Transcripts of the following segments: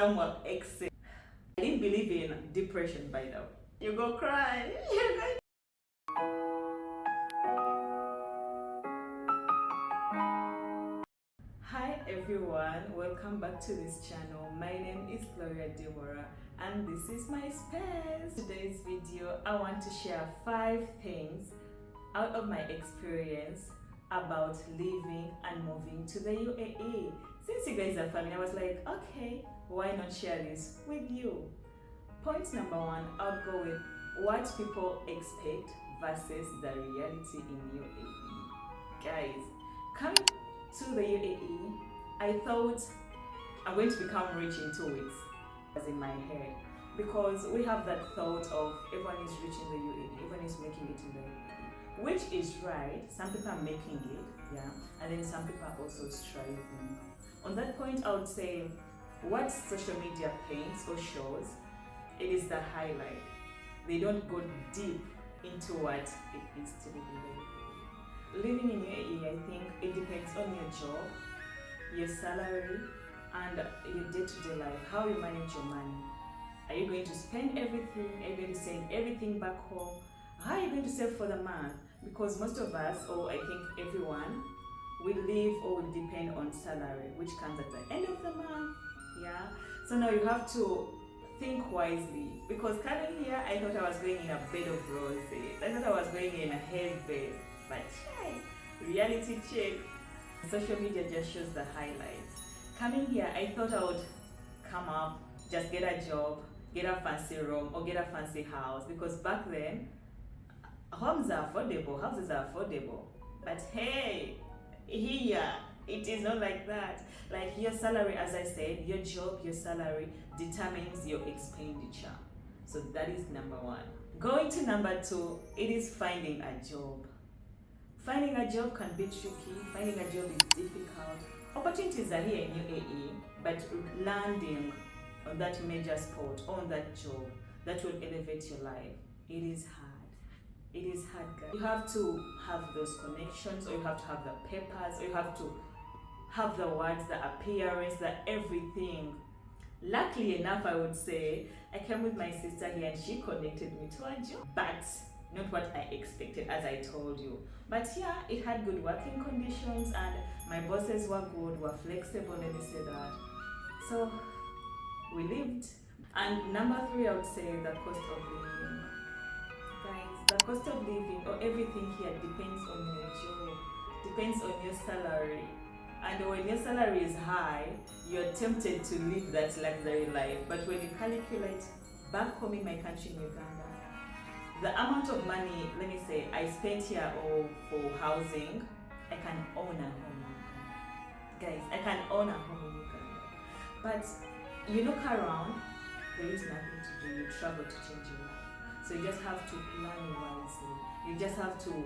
Someone exit. I didn't believe in depression by now. You go cry. You're going. Hi everyone, welcome back to this channel. My name is Gloria Deborah and this is my space. Today's video, I want to share 5 things out of my experience about living and moving to the UAE. Since you guys are family, I was like, okay, why not share this with you? Point number 1, I would go with what people expect versus the reality in UAE. Guys, coming to the UAE, I thought I'm going to become rich in 2 weeks, as in my head, because we have that thought of everyone is rich in the UAE, everyone is making it in the UAE, which is right. Some people are making it, yeah, and then some people are also striving. On that point, I would say what social media paints or shows, it is the highlight. They don't go deep into what it is to live in the UAE. Living in UAE, I think it depends on your job, your salary, and your day-to-day life, how you manage your money. Are you going to spend everything? Are you going to send everything back home? How are you going to save for the month? Because most of us, or I think everyone, we live or we depend on salary, which comes at the end of the month. Yeah. So now you have to think wisely, because coming here, I thought I was going in a bed of roses. I thought I was going in a heaven, but hey, reality check. Social media just shows the highlights. Coming here, I thought I would come up, just get a job, get a fancy room, or get a fancy house, because back then, homes are affordable, houses are affordable. But hey, here, it is not like that. Like your salary, as I said, your job, your salary determines your expenditure. So that is number 1. Going to number 2, it is finding a job. Finding a job can be tricky. Finding a job is difficult. Opportunities are here in UAE, but landing on that major spot, on that job that will elevate your life, it is hard. It is hard, guys. You have to have those connections, or you have to have the papers, or you have to have the words, the appearance, the everything. Luckily enough, I would say, I came with my sister here and she connected me to a job, but not what I expected, as I told you. But yeah, it had good working conditions and my bosses were good, were flexible, let me say that. So we lived. And number 3, I would say the cost of living. Guys, the cost of living or everything here depends on your job, depends on your salary. And when your salary is high, you're tempted to live that luxury life. But when you calculate back home in my country in Uganda, the amount of money, let me say, I spent here for housing, I can own a home in Uganda. Guys, I can own a home in Uganda. But you look around, there is nothing to do. You travel to change your life. So you just have to plan wisely. You just have to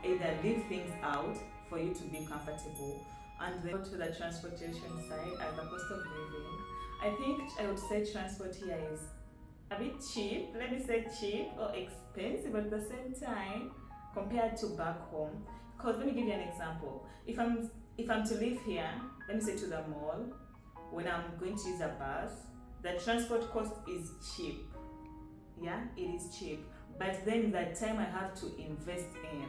either leave things out for you to be comfortable, and then go to the transportation side and the cost of living. I think I would say transport here is a bit cheap, let me say cheap or expensive at the same time compared to back home. Because let me give you an example. If I'm to live here, let me say to the mall, when I'm going to use a bus, the transport cost is cheap. Yeah, it is cheap. But then the time I have to invest in,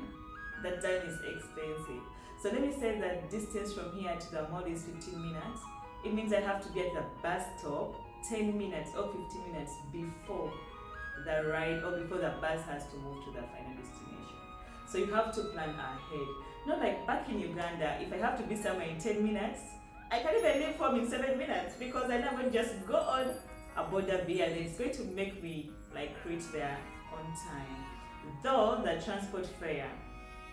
that time is expensive. So let me say that distance from here to the mall is 15 minutes. It means I have to be at the bus stop 10 minutes or 15 minutes before the ride or before the bus has to move to the final destination. So you have to plan ahead. Not like back in Uganda, if I have to be somewhere in 10 minutes, I can even leave home in 7 minutes, because I know I'm going to just go on a border via and it's going to make me like reach there on time. Though the transport fare,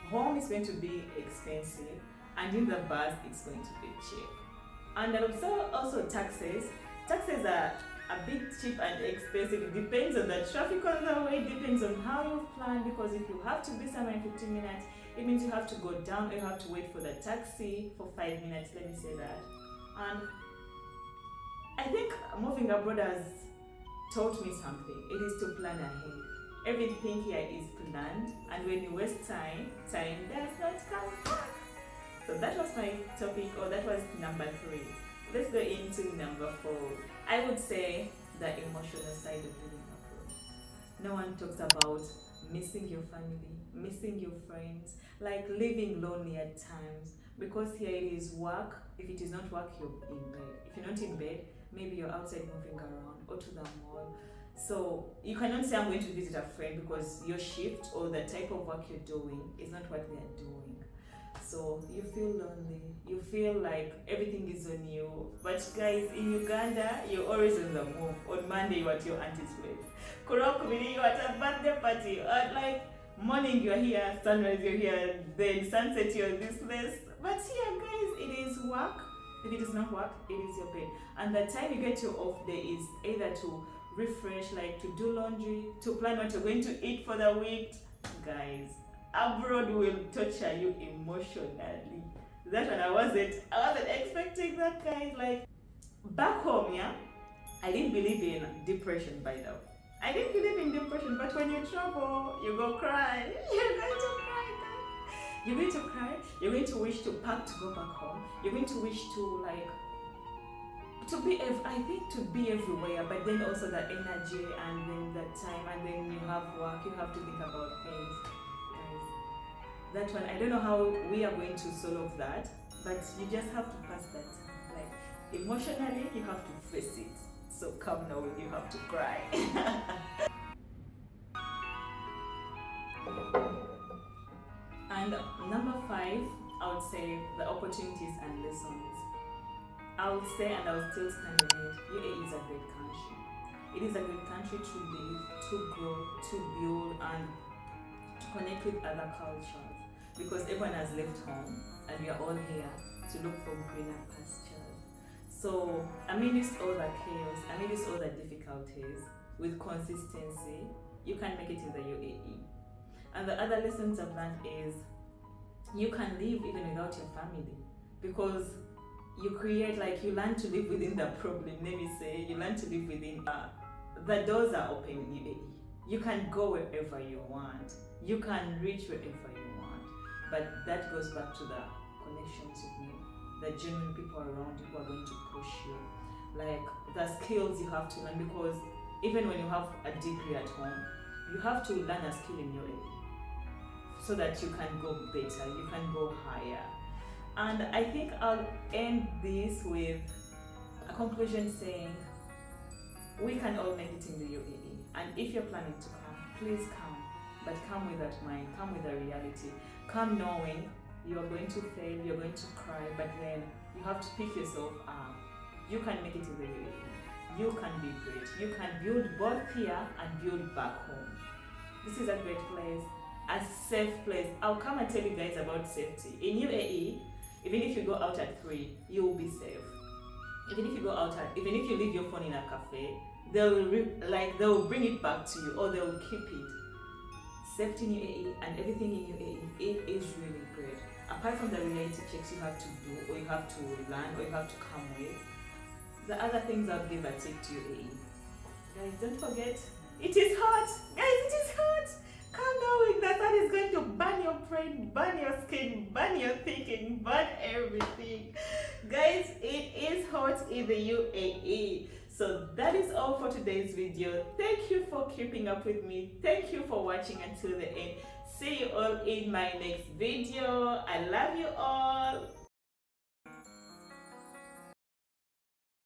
home is going to be expensive, and in the bus it's going to be cheap. And also taxes. Taxes are a bit cheap and expensive. It depends on the traffic on the way, it depends on how you plan, because if you have to be somewhere in 15 minutes, it means you have to go down or you have to wait for the taxi for 5 minutes, let me say that. And I think moving abroad has taught me something. It is to plan ahead. Everything here is planned, and when you waste time does not come back. So that was my topic, or that was number 3. Let's go into number 4. I would say the emotional side of living abroad. No one talks about missing your family, missing your friends, like living lonely at times. Because here it is work. If it is not work, you're in bed. If you're not in bed, maybe you're outside moving around or to the mall. So you cannot say I'm going to visit a friend because your shift or the type of work you're doing is not what they are doing. So you feel lonely, you feel like everything is on you. But guys, in Uganda, you're always on the move. On Monday, you're at your auntie's place. Kurokubini, you're at a birthday party. Like morning, you're here, sunrise, you're here, then sunset, you're this place. But here, guys, it is work. If it is not work, it is your bed. And the time you get your off day is either to refresh, like to do laundry, to plan what you're going to eat for the week. Guys, abroad will torture you emotionally. That one I wasn't expecting that, guys. Like back home, yeah, I didn't believe in depression by now. I didn't believe in depression, but when you travel, you go cry. You're going to cry, guys. You're going to cry. You're going to wish to pack to go back home. You're going to wish to to be everywhere, but then also the energy and then the time, and then you have work, you have to think about things. Guys, that one, I don't know how we are going to solve that, but you just have to pass that. Like emotionally, you have to face it. So come now, you have to cry. And number 5, I would say the opportunities and lessons. I would say, and I will still stand on it, UAE is a great country. It is a great country to live, to grow, to build, and to connect with other cultures. Because everyone has left home, and we are all here to look for greener pastures. So, amidst all the chaos, amidst all the difficulties, with consistency, you can make it in the UAE. And the other lessons I've learned is, you can live even without your family. Because you create, like, you learn to live within the problem, let me say. You learn to live within, the doors are open in UAE. You can go wherever you want. You can reach wherever you want. But that goes back to the connections you need, the genuine people around you who are going to push you. Like, the skills you have to learn, because even when you have a degree at home, you have to learn a skill in UAE so that you can go better, you can go higher. And I think I'll end this with a conclusion saying, we can all make it in the UAE. And if you're planning to come, please come. But come with that mind, come with a reality. Come knowing you are going to fail, you're going to cry, but then you have to pick yourself up. You can make it in the UAE. You can be great. You can build both here and build back home. This is a great place, a safe place. I'll come and tell you guys about safety. In UAE, even if you go out at 3, you will be safe. Even if you leave your phone in a cafe, they'll bring it back to you, or they'll keep it. Safety in UAE and everything in UAE, it is really great. Apart from the reality checks you have to do, or you have to learn, or you have to come with, the other things I'll give a tip to UAE. Guys, don't forget, it is hot. Guys, it is hot. Come knowing that that is going to burn your brain, burn your skin, burn your thinking, burn everything. Guys, it is hot in the UAE. So that is all for today's video. Thank you for keeping up with me. Thank you for watching until the end. See you all in my next video. I love you all.